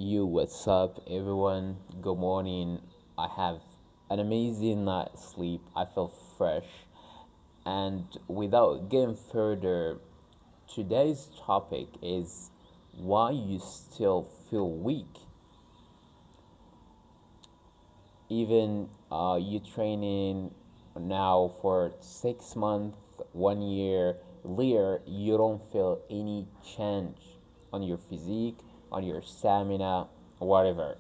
What's up, everyone? Good morning. I have an amazing night's sleep. I feel fresh. And without getting further, today's topic is why you still feel weak. Even you training now for 6 months, 1 year later, you don't feel any change on your physique, on your stamina, whatever.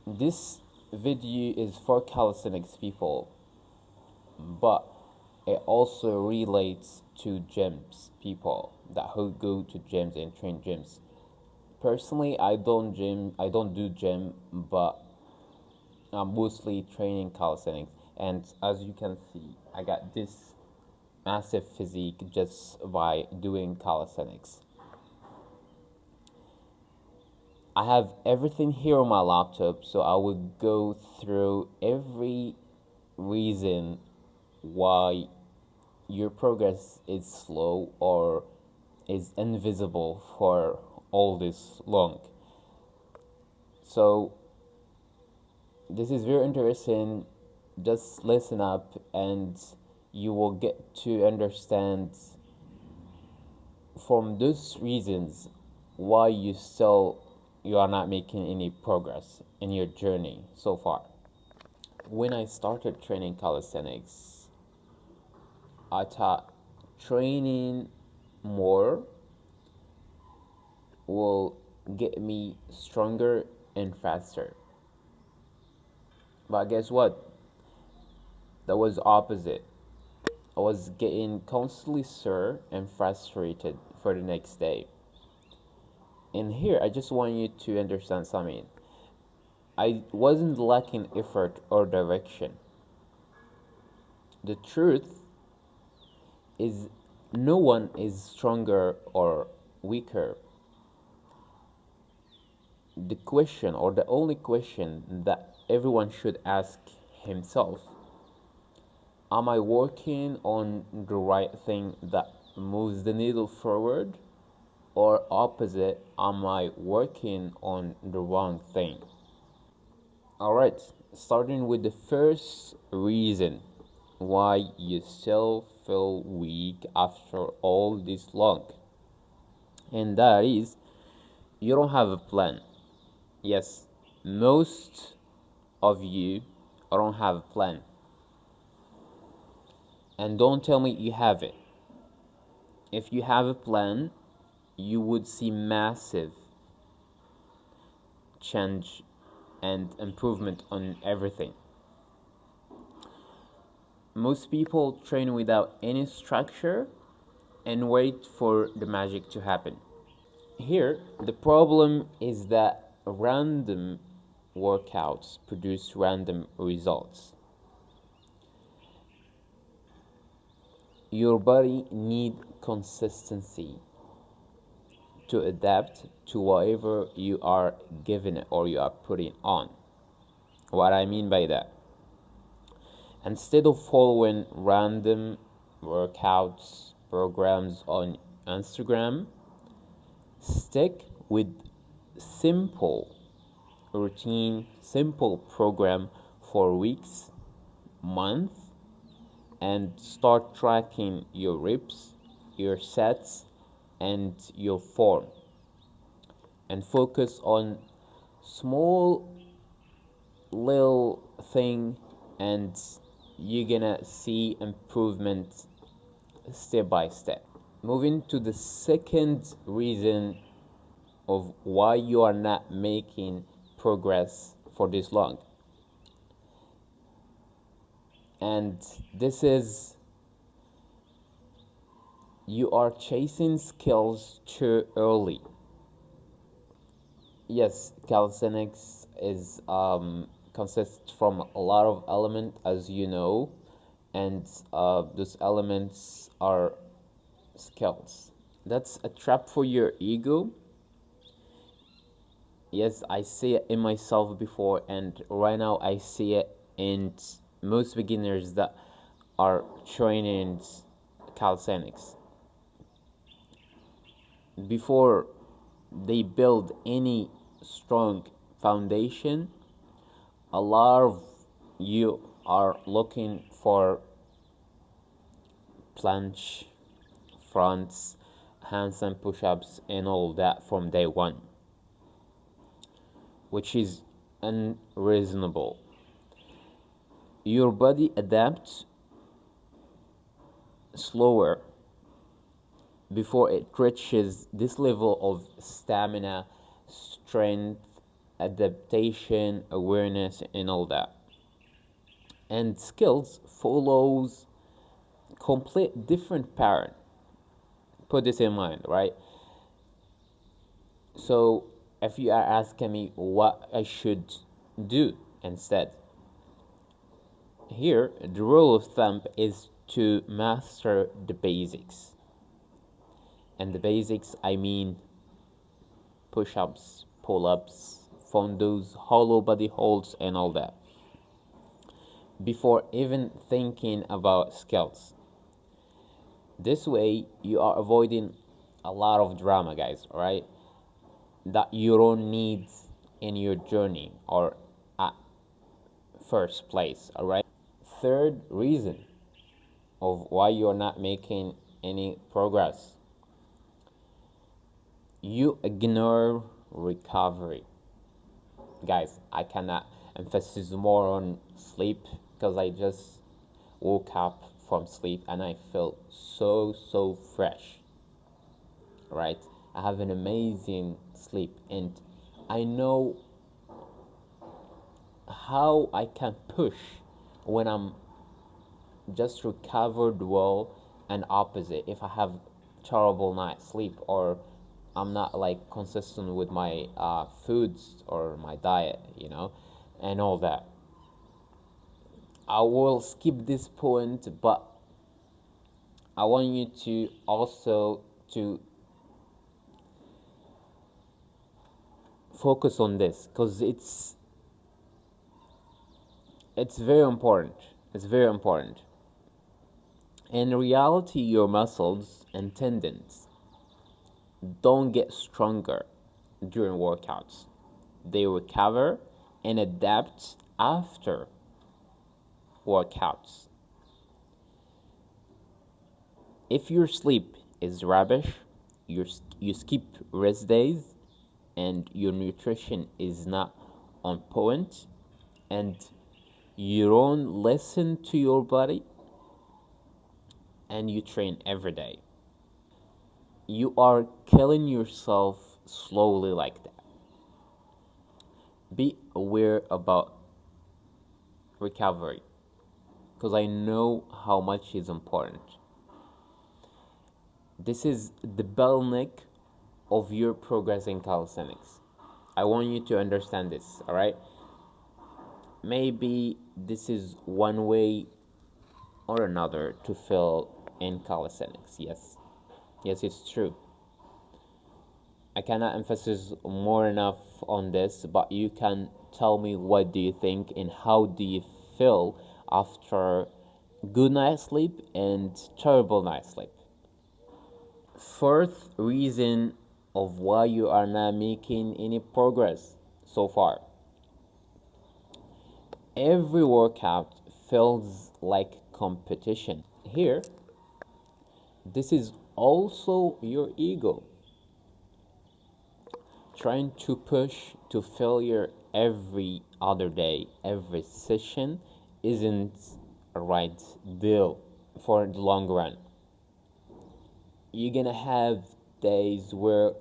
This video is for calisthenics people, but it also relates to gyms people that who go to gyms and train gyms. Personally, I don't do gym, but I'm mostly training calisthenics. And as you can see, I got this massive physique just by doing calisthenics. I have everything here on my laptop, so I would go through every reason why your progress is slow or is invisible for all this long. So this is very interesting. Just listen up and you will get to understand from those reasons why you are not making any progress in your journey so far. When I started training calisthenics, I thought training more will get me stronger and faster. But guess what? That was opposite. I was getting constantly sore and frustrated for the next day. And here, I just want you to understand something. I wasn't lacking effort or direction. The truth is, no one is stronger or weaker. The question, or the only question that everyone should ask himself, am I working on the right thing that moves the needle forward? Or opposite, am I working on the wrong thing? Alright, starting with the first reason why you still feel weak after all this long. And that is, you don't have a plan. Yes, most of you don't have a plan. And don't tell me you have it. If you have a plan, you would see massive change and improvement on everything. Most people train without any structure and wait for the magic to happen. Here, the problem is that random workouts produce random results. Your body needs consistency to adapt to whatever you are giving it or you are putting on. What I mean by that, instead of following random workouts programs on Instagram, stick with simple routine, simple program for weeks, months, and start tracking your reps, your sets, and your form. And focus on small little thing, and you're gonna see improvement step by step. Moving to the second reason of why you are not making progress for this long. And this is, you are chasing skills too early. Yes, calisthenics is consists from a lot of elements, as you know, and those elements are skills. That's a trap for your ego. Yes, I see it in myself before, and right now I see it in most beginners that are training calisthenics. Before they build any strong foundation, a lot of you are looking for planche, fronts, handstand push-ups, and all that from day one, which is unreasonable. Your body adapts slower before it reaches this level of stamina, strength, adaptation, awareness, and all that. And skills follows complete different pattern. Put this in mind, right? So if you are asking me what I should do instead, here the rule of thumb is to master the basics. And the basics, I mean push-ups, pull-ups, fondos, hollow body holds, and all that. Before even thinking about skills. This way, you are avoiding a lot of drama, guys, alright? That you don't need in your journey or at first place, alright? Third reason of why you're not making any progress, you ignore recovery. Guys, I cannot emphasize more on sleep because I just woke up from sleep and I feel so fresh, right? I have an amazing sleep and I know how I can push when I'm just recovered well, and opposite if I have terrible night sleep or I'm not like consistent with my foods or my diet, and all that. I will skip this point, but I want you to also to focus on this because it's very important. It's very important. In reality, your muscles and tendons don't get stronger during workouts. They recover and adapt after workouts. If your sleep is rubbish, you skip rest days, and your nutrition is not on point, and you don't listen to your body, and you train every day, you are killing yourself slowly like that. Be aware about recovery because I know how much is important. This is the bottleneck of your progress in calisthenics. I want you to understand this, all right? Maybe this is one way or another to fail in calisthenics. Yes. Yes, it's true. I cannot emphasize more enough on this, but you can tell me what do you think and how do you feel after good night sleep and terrible night sleep. Fourth reason of why you are not making any progress so far. Every workout feels like competition. Here, this is also your ego trying to push to failure every other day, every session isn't a right deal for the long run. You're gonna have days where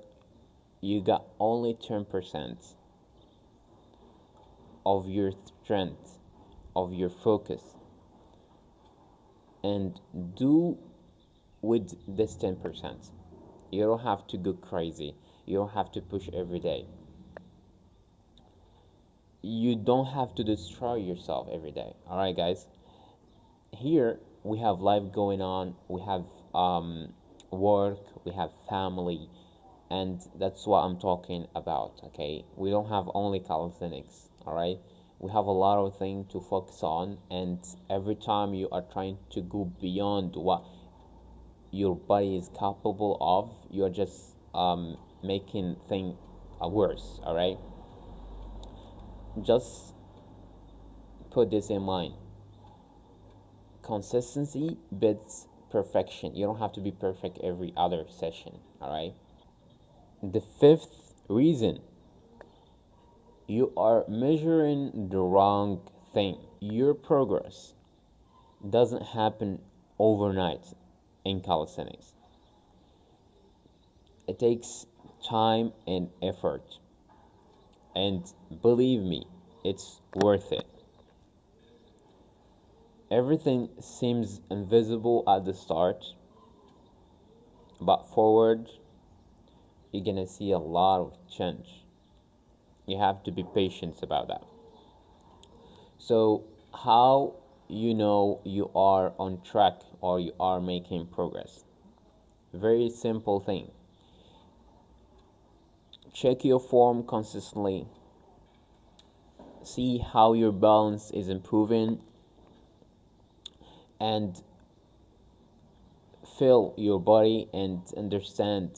you got only 10% of your strength, of your focus, and do with this 10%. You don't have to go crazy, you don't have to push every day, you don't have to destroy yourself every day. All right, guys, here we have life going on, we have work, we have family, and that's what I'm talking about. Okay, we don't have only calisthenics, all right, we have a lot of things to focus on, and every time you are trying to go beyond what your body is capable of, you're just making things worse. All right, just put this in mind. Consistency beats perfection. You don't have to be perfect every other session. All right. The fifth reason, you are measuring the wrong thing. Your progress doesn't happen overnight in calisthenics. It takes time and effort. And believe me, it's worth it. Everything seems invisible at the start, but forward, you're gonna see a lot of change. You have to be patient about that. So, how you know you are on track or you are making progress? Very simple thing. Check your form consistently. See how your balance is improving and feel your body and understand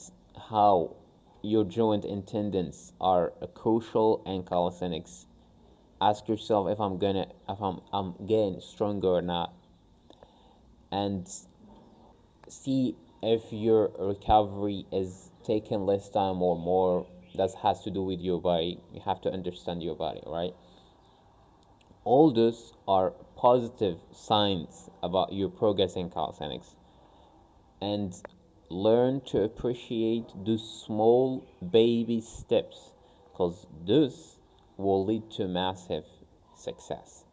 how your joint and tendons are crucial in calisthenics. Ask yourself if I'm getting stronger or not, and see if your recovery is taking less time or more. That has to do with your body. You have to understand your body, right? All those are positive signs about your progress in calisthenics, and learn to appreciate those small baby steps, because this will lead to massive success.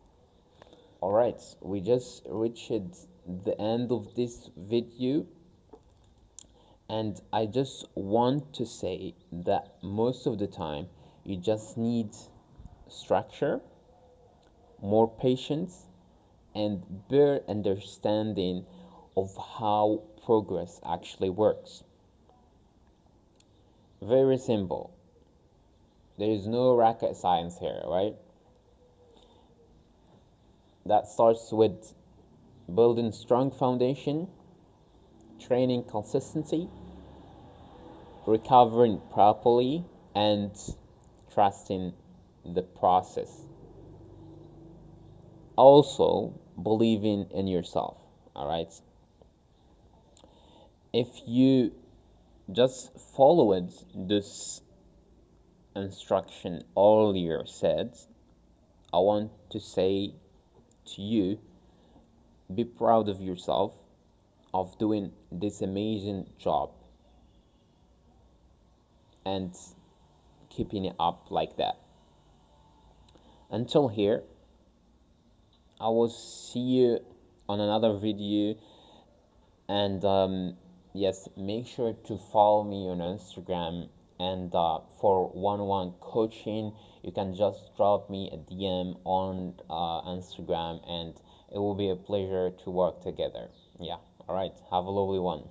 All right, we just reached the end of this video, and I just want to say that most of the time you just need structure, more patience, and better understanding of how progress actually works. Very simple. There is no rocket science here, right? That starts with building strong foundation, training consistency, recovering properly, and trusting the process. Also, believing in yourself. All right. If you just followed this instruction earlier said, I want to say to you, be proud of yourself of doing this amazing job and keeping it up like that. Until here, I will see you on another video, and yes, make sure to follow me on Instagram, and for one-on-one coaching you can just drop me a DM on Instagram, and it will be a pleasure to work together. Yeah, all right, have a lovely one.